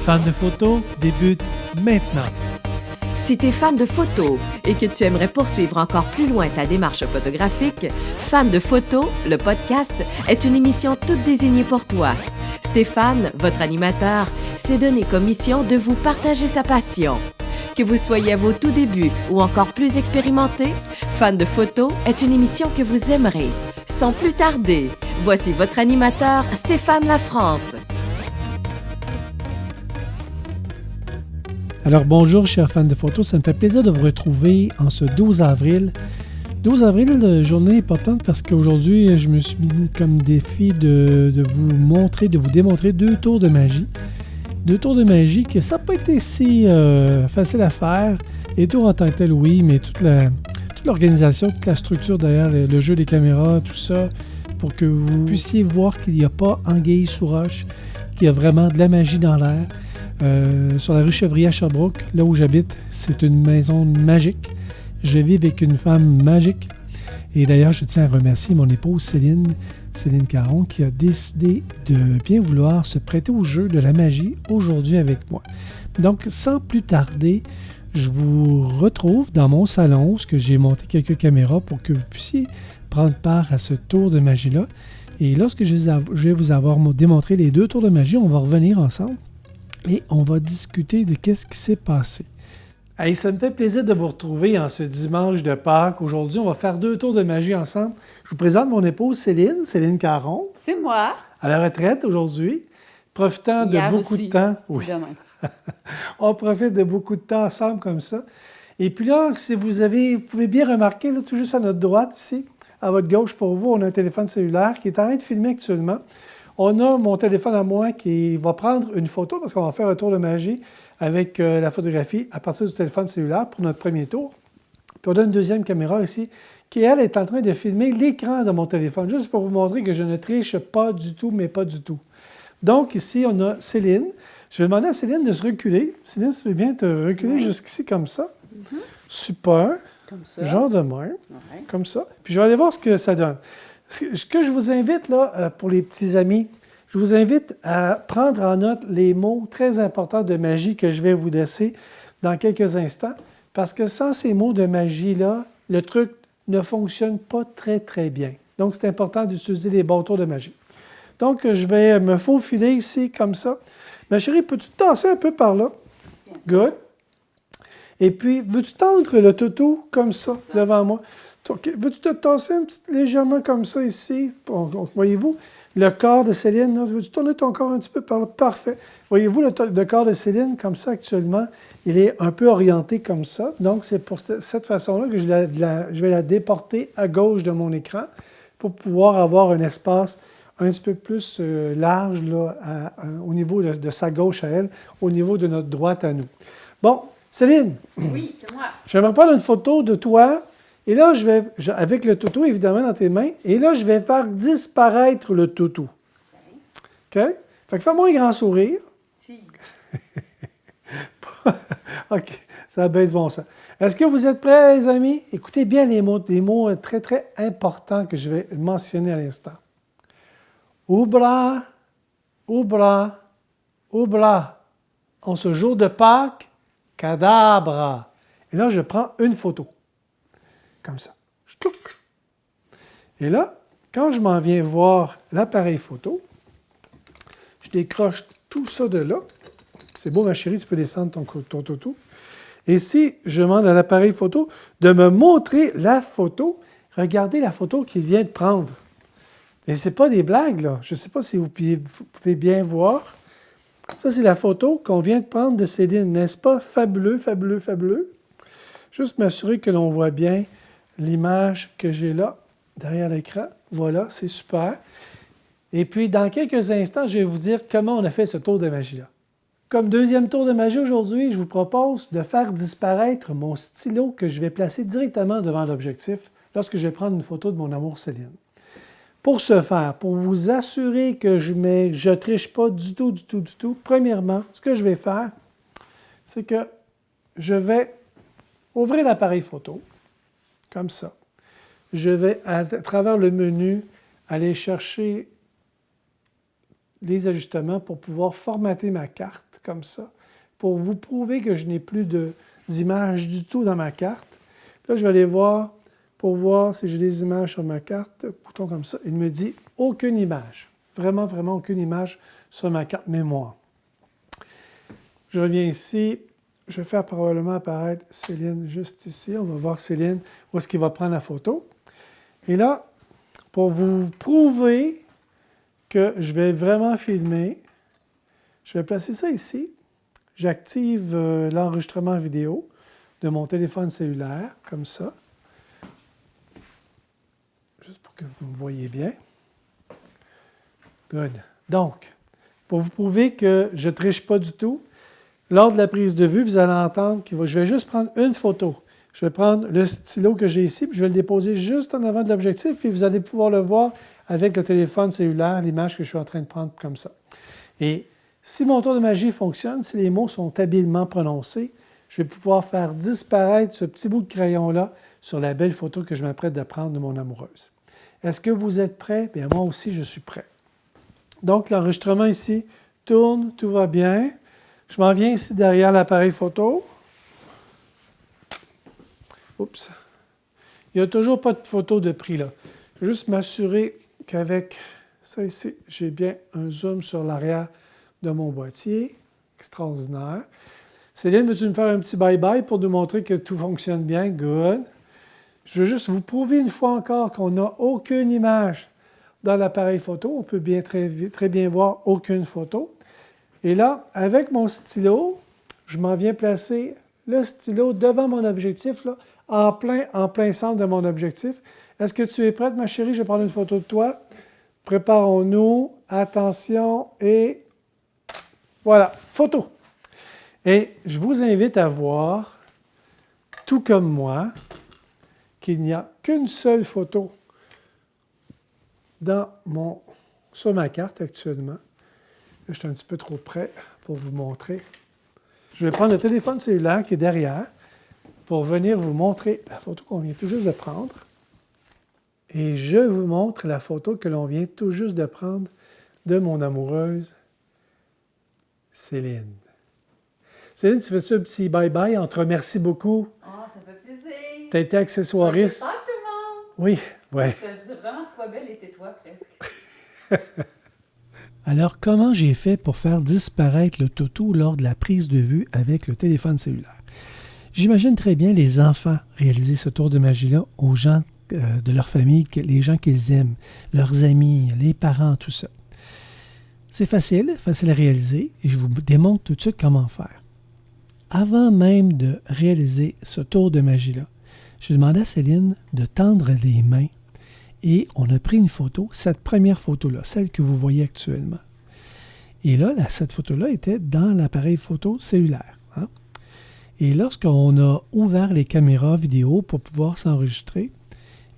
Fan de photo débute maintenant. Si tu es fan de photos et que tu aimerais poursuivre encore plus loin ta démarche photographique, Fan de photos, le podcast, est une émission toute désignée pour toi. Stéphane, votre animateur, s'est donné comme mission de vous partager sa passion. Que vous soyez à vos tout débuts ou encore plus expérimenté, Fan de photos est une émission que vous aimerez. Sans plus tarder, voici votre animateur, Stéphane Lafrance. Alors bonjour chers fans de photos, ça me fait plaisir de vous retrouver en ce 12 avril. 12 avril, journée importante parce qu'aujourd'hui, je me suis mis comme défi de vous démontrer 2 tours de magie. 2 tours de magie que ça n'a pas été si facile à faire. Les tours en tant que tel, oui, mais toute l'organisation, toute la structure derrière le jeu des caméras, tout ça, pour que vous puissiez voir qu'il n'y a pas anguille sous roche, qu'il y a vraiment de la magie dans l'air. Sur la rue Chevrier à Sherbrooke, là où j'habite, c'est une maison magique. Je vis avec une femme magique. Et d'ailleurs, je tiens à remercier mon épouse Céline Caron, qui a décidé de bien vouloir se prêter au jeu de la magie aujourd'hui avec moi. Donc, sans plus tarder, je vous retrouve dans mon salon, où j'ai monté quelques caméras pour que vous puissiez prendre part à ce tour de magie-là. Et lorsque je vais vous avoir démontré les 2 tours de magie, on va revenir ensemble. Et on va discuter de qu'est-ce qui s'est passé. Hey, ça me fait plaisir de vous retrouver en ce dimanche de Pâques. Aujourd'hui, on va faire 2 tours de magie ensemble. Je vous présente mon épouse Céline Caron. C'est moi. À la retraite aujourd'hui, profitant de beaucoup de temps. Oui. On profite de beaucoup de temps ensemble comme ça. Et puis là, si vous pouvez bien remarquer, là, tout juste à notre droite ici, à votre gauche pour vous, on a un téléphone cellulaire qui est en train de filmer actuellement. On a mon téléphone à moi qui va prendre une photo parce qu'on va faire un tour de magie avec la photographie à partir du téléphone cellulaire pour notre premier tour. Puis on a une deuxième caméra ici qui, elle, est en train de filmer l'écran de mon téléphone, juste pour vous montrer que je ne triche pas du tout, mais pas du tout. Donc ici, on a Céline. Je vais demander à Céline de se reculer. Céline, si tu veux bien te reculer jusqu'ici comme ça. Mm-hmm. Super. Comme ça. Genre de même. Comme ça. Puis je vais aller voir ce que ça donne. Ce que je vous invite, là, pour les petits amis, je vous invite à prendre en note les mots très importants de magie que je vais vous laisser dans quelques instants, parce que sans ces mots de magie-là, le truc ne fonctionne pas très, très bien. Donc, c'est important d'utiliser les bons tours de magie. Donc, je vais me faufiler ici, comme ça. Ma chérie, peux-tu te tasser un peu par là? Good. Et puis, veux-tu tendre le toutou comme ça, devant moi? Veux-tu te tasser légèrement comme ça ici? Voyez-vous le corps de Céline? Là, veux-tu tourner ton corps un petit peu par là? Parfait. Voyez-vous le corps de Céline comme ça actuellement? Il est un peu orienté comme ça. Donc, c'est pour cette façon-là que je vais la déporter à gauche de mon écran pour pouvoir avoir un espace un petit peu plus large là, au niveau de sa gauche à elle, au niveau de notre droite à nous. Bon, Céline. Oui, c'est moi. J'aimerais prendre une photo de toi. Et là, avec le toutou, évidemment, dans tes mains, et là, je vais faire disparaître le toutou. OK? Fait que fais-moi un grand sourire. OK, ça baisse bon ça. Est-ce que vous êtes prêts, les amis? Écoutez bien les mots très, très importants que je vais mentionner à l'instant. Oubla, oubla, oubla. En ce jour de Pâques, cadabra. Et là, je prends une photo. Comme ça. Et là, quand je m'en viens voir l'appareil photo, je décroche tout ça de là. C'est beau, ma chérie, tu peux descendre ton toutou. Et si je demande à l'appareil photo de me montrer la photo, regardez la photo qu'il vient de prendre. Et ce n'est pas des blagues, là. Je ne sais pas si vous pouvez bien voir. Ça, c'est la photo qu'on vient de prendre de Céline. N'est-ce pas fabuleux, fabuleux, fabuleux? Juste m'assurer que l'on voit bien l'image que j'ai là, derrière l'écran. Voilà, c'est super. Et puis, dans quelques instants, je vais vous dire comment on a fait ce tour de magie-là. Comme deuxième tour de magie aujourd'hui, je vous propose de faire disparaître mon stylo que je vais placer directement devant l'objectif lorsque je vais prendre une photo de mon amour Céline. Pour ce faire, pour vous assurer que je ne triche pas du tout, premièrement, ce que je vais faire, c'est que je vais ouvrir l'appareil photo. Comme ça. Je vais, à travers le menu, aller chercher les ajustements pour pouvoir formater ma carte comme ça, pour vous prouver que je n'ai plus d'images du tout dans ma carte. Là, je vais aller voir pour voir si j'ai des images sur ma carte. Bouton comme ça. Il me dit aucune image. Vraiment, vraiment aucune image sur ma carte mémoire. Je reviens ici. Je vais faire probablement apparaître Céline juste ici. On va voir Céline où est-ce qu'il va prendre la photo. Et là, pour vous prouver que je vais vraiment filmer, je vais placer ça ici. J'active l'enregistrement vidéo de mon téléphone cellulaire, comme ça. Juste pour que vous me voyez bien. Good. Donc, pour vous prouver que je ne triche pas du tout, lors de la prise de vue, vous allez entendre que je vais juste prendre une photo. Je vais prendre le stylo que j'ai ici, puis je vais le déposer juste en avant de l'objectif, puis vous allez pouvoir le voir avec le téléphone cellulaire, l'image que je suis en train de prendre comme ça. Et si mon tour de magie fonctionne, si les mots sont habilement prononcés, je vais pouvoir faire disparaître ce petit bout de crayon-là sur la belle photo que je m'apprête de prendre de mon amoureuse. Est-ce que vous êtes prêts? Bien, moi aussi, je suis prêt. Donc, l'enregistrement ici tourne, tout va bien. Je m'en viens ici derrière l'appareil photo. Oups. Il n'y a toujours pas de photo de prix là. Je vais juste m'assurer qu'avec ça ici, j'ai bien un zoom sur l'arrière de mon boîtier. Extraordinaire. Céline, veux-tu me faire un petit bye-bye pour nous montrer que tout fonctionne bien? Good. Je veux juste vous prouver une fois encore qu'on n'a aucune image dans l'appareil photo. On peut très bien voir aucune photo. Et là, avec mon stylo, je m'en viens placer le stylo devant mon objectif, là, en plein centre de mon objectif. Est-ce que tu es prête, ma chérie? Je vais prendre une photo de toi. Préparons-nous. Attention et voilà, photo. Et je vous invite à voir, tout comme moi, qu'il n'y a qu'une seule photo sur ma carte actuellement. Je suis un petit peu trop près pour vous montrer. Je vais prendre le téléphone cellulaire qui est derrière pour venir vous montrer la photo qu'on vient tout juste de prendre. Et je vous montre la photo que l'on vient tout juste de prendre de mon amoureuse, Céline. Céline, tu fais-tu un petit bye-bye? On te remercie beaucoup. Oh, ça fait plaisir. Tu as été accessoiriste. Bonne tout le monde. Oui, oui. C'est vraiment soit belle et tais-toi presque. Alors, comment j'ai fait pour faire disparaître le toutou lors de la prise de vue avec le téléphone cellulaire? J'imagine très bien les enfants réaliser ce tour de magie-là aux gens de leur famille, les gens qu'ils aiment, leurs amis, les parents, tout ça. C'est facile à réaliser et je vous démontre tout de suite comment faire. Avant même de réaliser ce tour de magie-là, j'ai demandé à Céline de tendre les mains et on a pris une photo, cette première photo-là, celle que vous voyez actuellement. Et là, cette photo-là était dans l'appareil photo cellulaire. Hein? Et lorsqu'on a ouvert les caméras vidéo pour pouvoir s'enregistrer,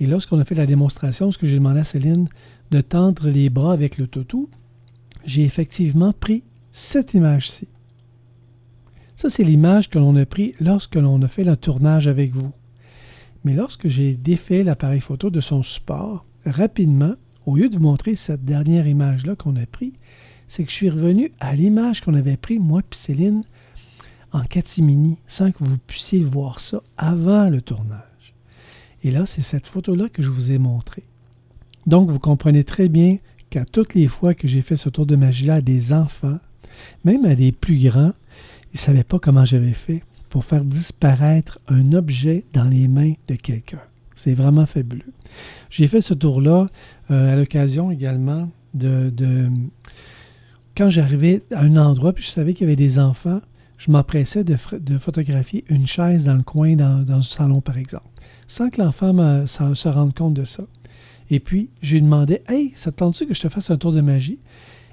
et lorsqu'on a fait la démonstration, ce que j'ai demandé à Céline de tendre les bras avec le toutou, j'ai effectivement pris cette image-ci. Ça, c'est l'image que l'on a prise lorsque l'on a fait le tournage avec vous. Mais lorsque j'ai défait l'appareil photo de son support, rapidement, au lieu de vous montrer cette dernière image-là qu'on a prise, c'est que je suis revenu à l'image qu'on avait prise, moi et Céline, en catimini, sans que vous puissiez voir ça avant le tournage. Et là, c'est cette photo-là que je vous ai montrée. Donc, vous comprenez très bien qu'à toutes les fois que j'ai fait ce tour de magie-là à des enfants, même à des plus grands, ils ne savaient pas comment j'avais fait pour faire disparaître un objet dans les mains de quelqu'un. C'est vraiment fabuleux. J'ai fait ce tour-là à l'occasion également de quand j'arrivais à un endroit puis je savais qu'il y avait des enfants, je m'empressais de photographier une chaise dans le coin, dans un salon par exemple, sans que l'enfant se rende compte de ça. Et puis, je lui demandais « Hey, ça te tente-tu que je te fasse un tour de magie? »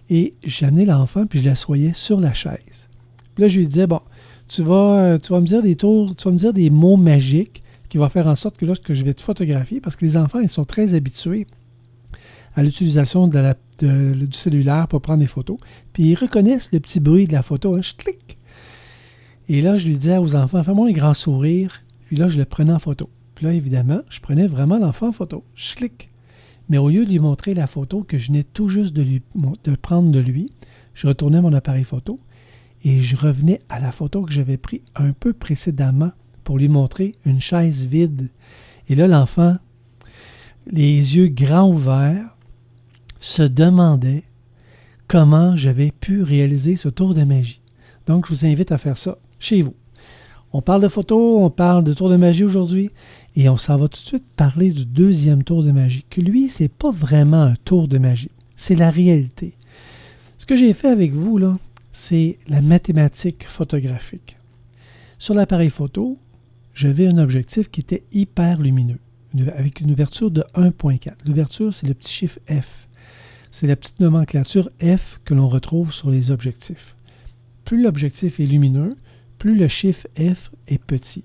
Et j'ai amené l'enfant puis je l'assoyais sur la chaise. Puis là, je lui disais « Bon, tu vas me dire des tours, tu vas me dire des mots magiques qui vont faire en sorte que lorsque je vais te photographier, parce que les enfants, ils sont très habitués à l'utilisation du cellulaire pour prendre des photos, puis ils reconnaissent le petit bruit de la photo, hein, je clique. Et là, je lui disais aux enfants, fais-moi un grand sourire, puis là, je le prenais en photo. Puis là, évidemment, je prenais vraiment l'enfant en photo, je clique. Mais au lieu de lui montrer la photo que je venais tout juste de prendre de lui, je retournais mon appareil photo et je revenais à la photo que j'avais prise un peu précédemment pour lui montrer une chaise vide. Et là, l'enfant, les yeux grands ouverts, se demandait comment j'avais pu réaliser ce tour de magie. Donc, je vous invite à faire ça chez vous. On parle de photos, on parle de tour de magie aujourd'hui, et on s'en va tout de suite parler du deuxième tour de magie, que lui, c'est pas vraiment un tour de magie, c'est la réalité. Ce que j'ai fait avec vous, là, c'est la mathématique photographique. Sur l'appareil photo, j'avais un objectif qui était hyper lumineux, avec une ouverture de 1.4. L'ouverture, c'est le petit chiffre F. C'est la petite nomenclature F que l'on retrouve sur les objectifs. Plus l'objectif est lumineux, plus le chiffre F est petit.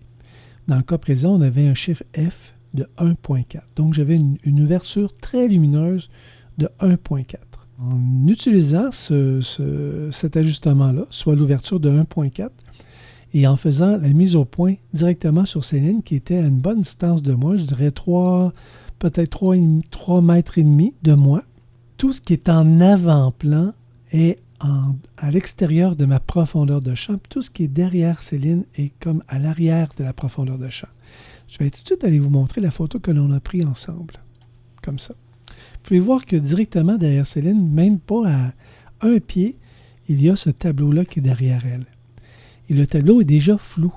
Dans le cas présent, on avait un chiffre F de 1.4. Donc, j'avais une ouverture très lumineuse de 1.4. En utilisant cet ajustement-là, soit l'ouverture de 1.4, et en faisant la mise au point directement sur Céline, qui était à une bonne distance de moi, je dirais peut-être 3 mètres et demi de moi, tout ce qui est en avant-plan est à l'extérieur de ma profondeur de champ, puis tout ce qui est derrière Céline est comme à l'arrière de la profondeur de champ. Je vais tout de suite aller vous montrer la photo que l'on a prise ensemble, comme ça. Vous pouvez voir que directement derrière Céline, même pas à un pied, il y a ce tableau-là qui est derrière elle. Et le tableau est déjà flou.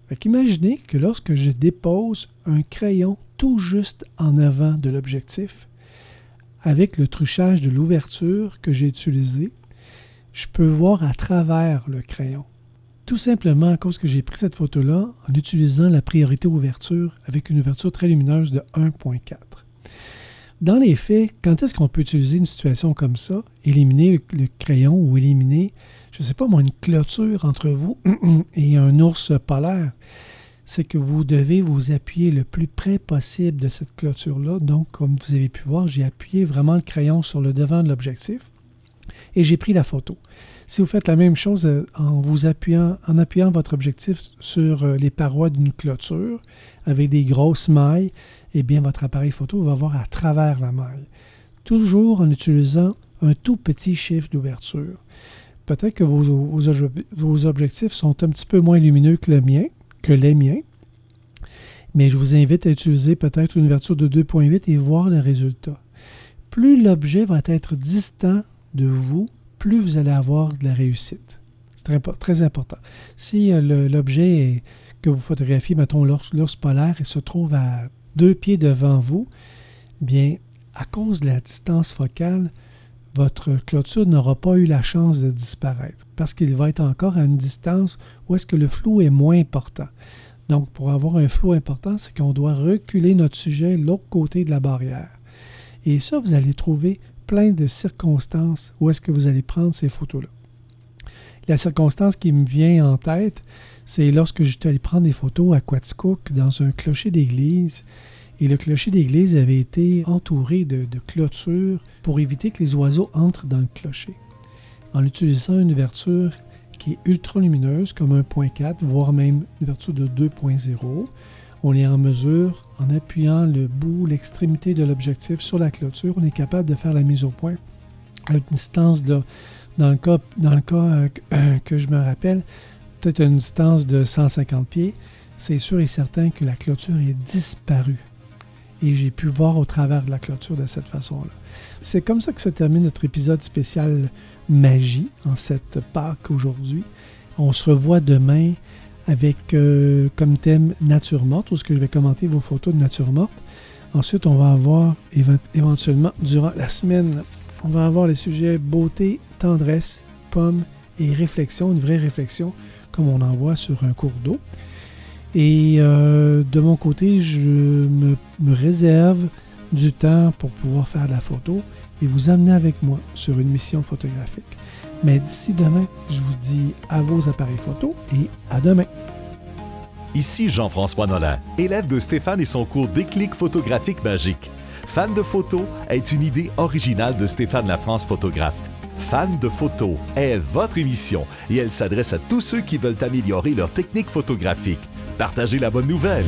Fait qu'imaginez que lorsque je dépose un crayon tout juste en avant de l'objectif, avec le truchage de l'ouverture que j'ai utilisé, je peux voir à travers le crayon. Tout simplement à cause que j'ai pris cette photo-là en utilisant la priorité ouverture avec une ouverture très lumineuse de 1.4. Dans les faits, quand est-ce qu'on peut utiliser une situation comme ça, éliminer le crayon ou éliminer, je ne sais pas moi, une clôture entre vous et un ours polaire? C'est que vous devez vous appuyer le plus près possible de cette clôture-là. Donc, comme vous avez pu voir, j'ai appuyé vraiment le crayon sur le devant de l'objectif et j'ai pris la photo. Si vous faites la même chose en appuyant votre objectif sur les parois d'une clôture avec des grosses mailles, eh bien, votre appareil photo va voir à travers la maille. Toujours en utilisant un tout petit chiffre d'ouverture. Peut-être que vos objectifs sont un petit peu moins lumineux que les miens, mais je vous invite à utiliser peut-être une ouverture de 2.8 et voir le résultat. Plus l'objet va être distant de vous, plus vous allez avoir de la réussite. C'est très important. Si l'objet que vous photographiez, mettons l'ours polaire, il se trouve à 2 pieds devant vous, bien, à cause de la distance focale, votre clôture n'aura pas eu la chance de disparaître parce qu'il va être encore à une distance où est-ce que le flou est moins important. Donc, pour avoir un flou important, c'est qu'on doit reculer notre sujet de l'autre côté de la barrière. Et ça, vous allez trouver plein de circonstances où est-ce que vous allez prendre ces photos-là. La circonstance qui me vient en tête, c'est lorsque j'étais allé prendre des photos à Quaticook dans un clocher d'église. Et le clocher d'église avait été entouré de clôtures pour éviter que les oiseaux entrent dans le clocher. En utilisant une ouverture qui est ultra lumineuse, comme 1.4, voire même une ouverture de 2.0, on est en mesure, en appuyant l'extrémité de l'objectif sur la clôture, on est capable de faire la mise au point à une distance, dans le cas que je me rappelle, peut-être une distance de 150 pieds. C'est sûr et certain que la clôture est disparue. Et j'ai pu voir au travers de la clôture de cette façon-là. C'est comme ça que se termine notre épisode spécial magie en cette Pâques aujourd'hui. On se revoit demain avec comme thème nature morte, où je vais commenter vos photos de nature morte. Ensuite, on va avoir éventuellement, durant la semaine, on va avoir les sujets beauté, tendresse, pomme et réflexion, une vraie réflexion, comme on en voit sur un cours d'eau. Et de mon côté, je me réserve du temps pour pouvoir faire de la photo et vous amener avec moi sur une mission photographique. Mais d'ici demain, je vous dis à vos appareils photo et à demain. Ici Jean-François Nolan, élève de Stéphane et son cours Déclic photographique magique. Fan de photo est une idée originale de Stéphane Lafrance, photographe. Fan de photo est votre émission et elle s'adresse à tous ceux qui veulent améliorer leur technique photographique. Partagez la bonne nouvelle!